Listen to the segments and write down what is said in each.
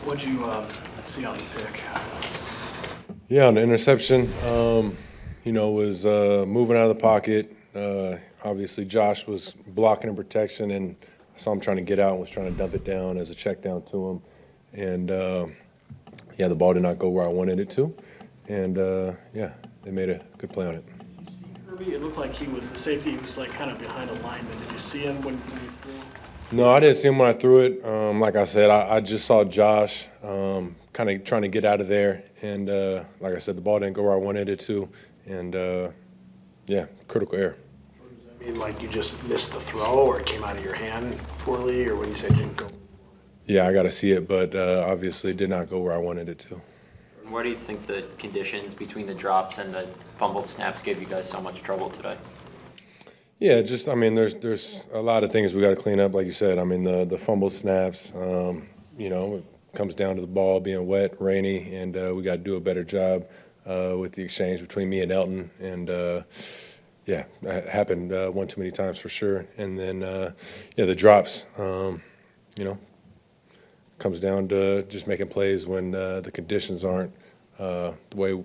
What'd you see on the pick? Yeah, on the interception, was moving out of the pocket. Obviously, Josh was blocking in protection, and I saw him trying to get out and was trying to dump it down as a check down to him. And, the ball did not go where I wanted it to. And, they made a good play on it. Did you see Kirby? It looked like the safety was like kind of behind a lineman. Did you see him when you threw? No, I didn't see him when I threw it. Like I said, I just saw Josh kind of trying to get out of there. And like I said, the ball didn't go where I wanted it to. And, critical error. Does that mean like you just missed the throw or it came out of your hand poorly, or when you say it didn't go? Yeah, I got to see it, but obviously it did not go where I wanted it to. Where do you think the conditions between the drops and the fumbled snaps gave you guys so much trouble today? Yeah, there's a lot of things we got to clean up, like you said. I mean, the fumble snaps, it comes down to the ball being wet, rainy, and we got to do a better job with the exchange between me and Elton. And, it happened one too many times for sure. And then, the drops, comes down to just making plays when the conditions aren't the way,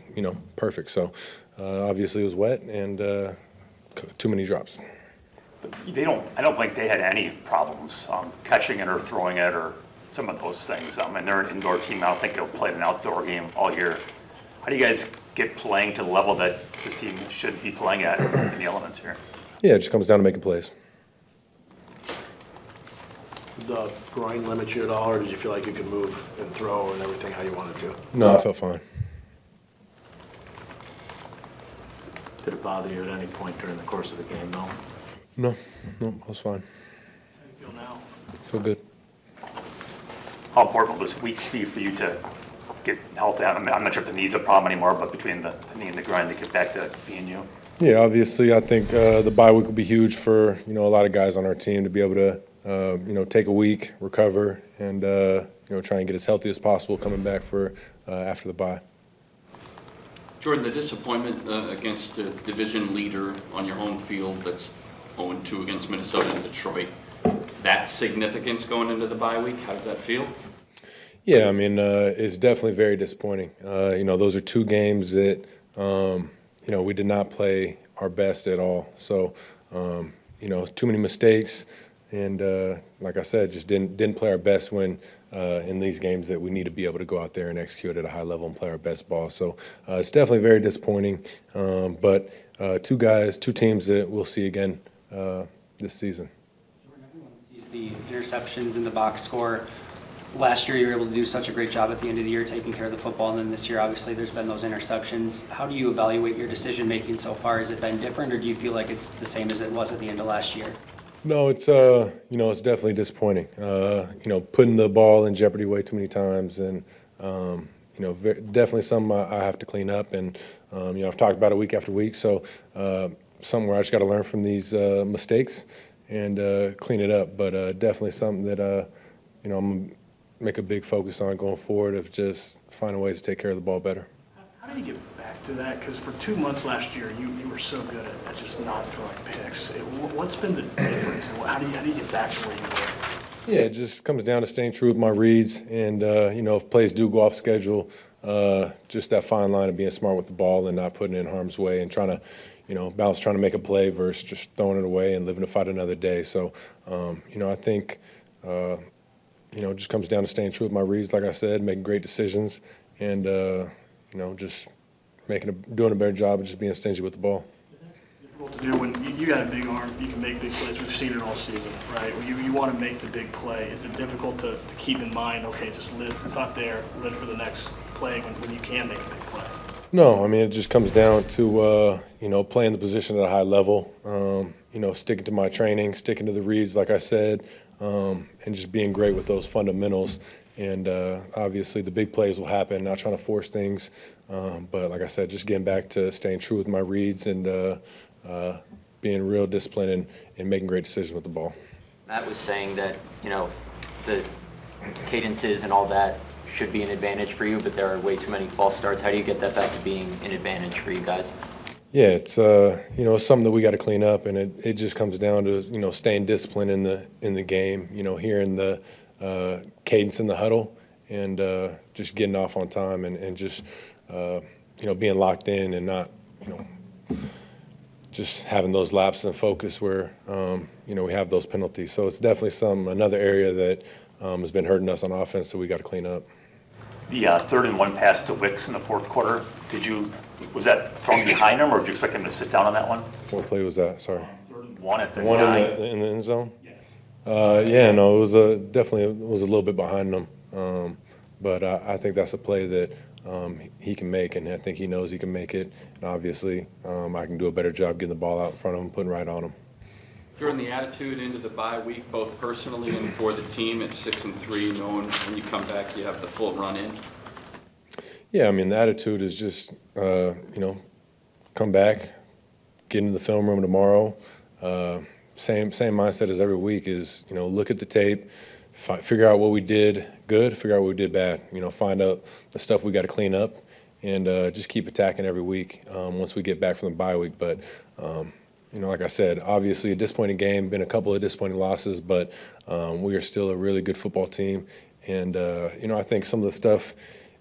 perfect. So, obviously it was wet and too many drops. But I don't think they had any problems catching it or throwing it or some of those things. And they're an indoor team. I don't think they'll play an outdoor game all year. How do you guys get playing to the level that this team should be playing at in the elements here? Yeah, it just comes down to making plays. Did the groin limit you at all, or did you feel like you could move and throw and everything how you wanted to? No, I felt fine. Did it bother you at any point during the course of the game, though? No, I was fine. How do you feel now? Feel good. How important will this week be for you to get healthy? I'm not sure if the knee's a problem anymore, but between the knee and the groin to get back to being you. Yeah, obviously I think the bye week will be huge for, a lot of guys on our team to be able to, take a week, recover, and, try and get as healthy as possible coming back for after the bye. Jordan, the disappointment against the division leader on your home field that's 0-2 against Minnesota and Detroit, that significance going into the bye week, how does that feel? Yeah, it's definitely very disappointing. Those are two games that, we did not play our best at all. So, too many mistakes. And like I said, just didn't play our best when in these games that we need to be able to go out there and execute at a high level and play our best ball. So it's definitely very disappointing. But two teams that we'll see again this season. Jordan, everyone sees the interceptions in the box score. Last year you were able to do such a great job at the end of the year taking care of the football, and then this year obviously there's been those interceptions. How do you evaluate your decision making so far? Has it been different, or do you feel like it's the same as it was at the end of last year? No, it's it's definitely disappointing. Putting the ball in jeopardy way too many times, and definitely something I have to clean up. And I've talked about it week after week, so something where I just got to learn from these mistakes and clean it up. But definitely something that I'm gonna make a big focus on going forward, of just finding ways to take care of the ball better. How do you get back to that? Because for 2 months last year, you were so good at just not throwing picks. What's been the difference, and how do you get back to where you were? Yeah, it just comes down to staying true with my reads, and if plays do go off schedule, just that fine line of being smart with the ball and not putting it in harm's way, and trying to balance trying to make a play versus just throwing it away and living to fight another day. So I think it just comes down to staying true with my reads, like I said, making great decisions, and just doing a better job of just being stingy with the ball. Is that difficult to do when you got a big arm, you can make big plays? We've seen it all season, right? When you want to make the big play, is it difficult to keep in mind, okay, just live, it's not there, live for the next play when you can make a big play? No, it just comes down to, playing the position at a high level, sticking to my training, sticking to the reads, like I said, and just being great with those fundamentals. And obviously the big plays will happen, not trying to force things. But like I said, just getting back to staying true with my reads and being real disciplined and making great decisions with the ball. Matt was saying that, the cadences and all that should be an advantage for you, but there are way too many false starts. How do you get that back to being an advantage for you guys? Yeah, it's it's something that we got to clean up, and it just comes down to staying disciplined in the game. Hearing the cadence in the huddle, and just getting off on time and just being locked in and not just having those lapses in focus where we have those penalties. So it's definitely another area that has been hurting us on offense that we got to clean up. The 3rd and 1 pass to Wicks in the 4th quarter, was that thrown behind him, or did you expect him to sit down on that one? What play was that? Sorry. 3rd and 1 at the One 9. in the end zone? Yes. It was definitely a little bit behind him. But I think that's a play that he can make, and I think he knows he can make it. And obviously, I can do a better job getting the ball out in front of him, putting right on him. During the attitude into the bye week, both personally and for the team at 6-3, knowing when you come back you have the full run in? Yeah, I mean, the attitude is just, come back, get into the film room tomorrow. Same mindset as every week is, look at the tape, figure out what we did good, figure out what we did bad. Find out the stuff we got to clean up, and just keep attacking every week once we get back from the bye week. But, like I said, obviously a disappointing game, been a couple of disappointing losses, but we are still a really good football team. And, I think some of the stuff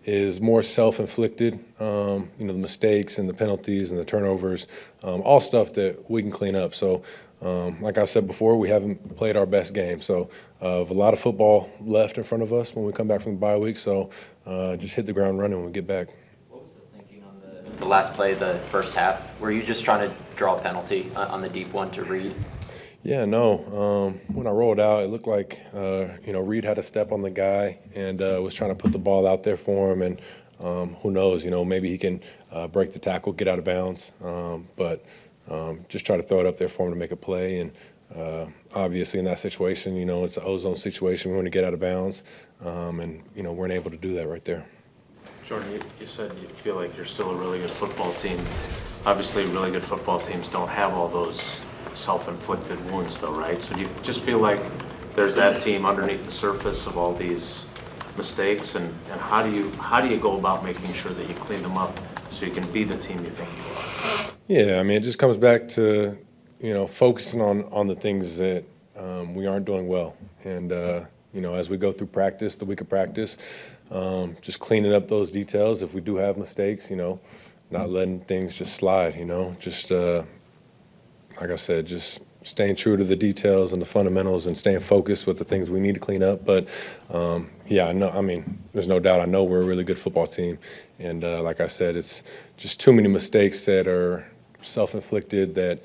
is more self-inflicted, the mistakes and the penalties and the turnovers, all stuff that we can clean up. So, like I said before, we haven't played our best game. So, a lot of football left in front of us when we come back from the bye week. So, just hit the ground running when we get back. What was the thinking on the last play, the first half? Were you just trying to draw a penalty on the deep one to Reed? Yeah, no. When I rolled out, it looked like, Reed had a step on the guy and was trying to put the ball out there for him. And who knows, maybe he can break the tackle, get out of bounds. But just try to throw it up there for him to make a play. And obviously in that situation, it's an ozone situation. We want to get out of bounds. And weren't able to do that right there. Jordan, you said you feel like you're still a really good football team. Obviously, really good football teams don't have all those self-inflicted wounds, though, right? So do you just feel like there's that team underneath the surface of all these mistakes, and how do you go about making sure that you clean them up so you can be the team you think you are? Yeah, I mean, it just comes back to focusing on the things that we aren't doing well, and as we go through practice, the week of practice, just cleaning up those details. If we do have mistakes, not letting things just slide. Just like I said, just staying true to the details and the fundamentals and staying focused with the things we need to clean up. But, I know, there's no doubt I know we're a really good football team. And like I said, it's just too many mistakes that are self-inflicted that,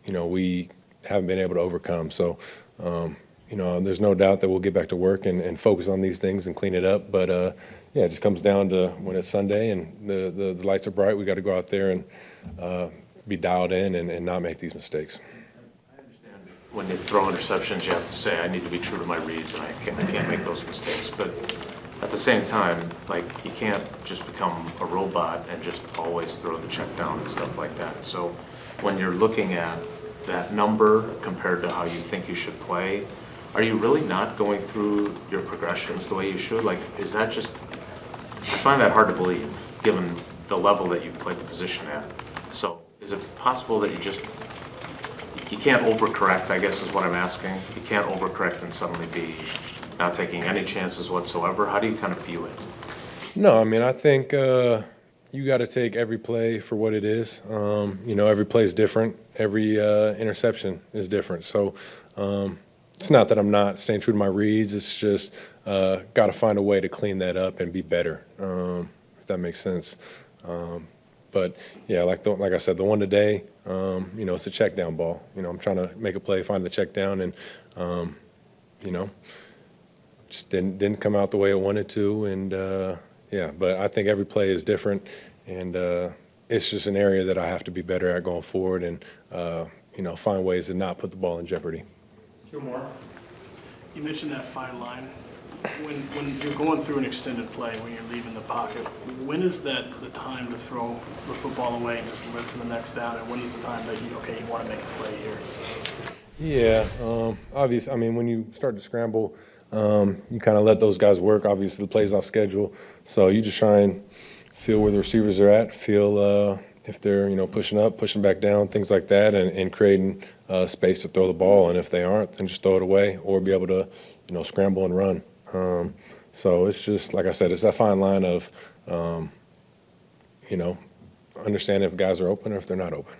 we haven't been able to overcome. So, there's no doubt that we'll get back to work and focus on these things and clean it up. But, it just comes down to when it's Sunday and the lights are bright, we got to go out there and be dialed in and not make these mistakes. I understand when you throw interceptions, you have to say, I need to be true to my reads, and I can't make those mistakes. But at the same time, you can't just become a robot and just always throw the check down and stuff like that. So when you're looking at that number compared to how you think you should play, are you really not going through your progressions the way you should? Is that just, I find that hard to believe, given the level that you've played the position at. So is it possible that you can't overcorrect, I guess is what I'm asking? You can't overcorrect and suddenly be not taking any chances whatsoever? How do you kind of view it? No, I think you got to take every play for what it is. Every play is different. Every interception is different. So it's not that I'm not staying true to my reads. It's just got to find a way to clean that up and be better, if that makes sense. But yeah, like I said, the one today, it's a check down ball. I'm trying to make a play, find the check down, and just didn't come out the way I wanted to. And but I think every play is different, and it's just an area that I have to be better at going forward, and find ways to not put the ball in jeopardy. Two more. You mentioned that fine line. When you're going through an extended play, when you're leaving the pocket, when is that the time to throw the football away and just live for the next down? And when is the time that you want to make a play here? Yeah, obviously, when you start to scramble, you kind of let those guys work. Obviously, the play's off schedule, so you just try and feel where the receivers are at, feel if they're pushing up, pushing back down, things like that, and creating space to throw the ball. And if they aren't, then just throw it away or be able to scramble and run. So it's just, like I said, it's that fine line of, you know, understanding if guys are open or if they're not open.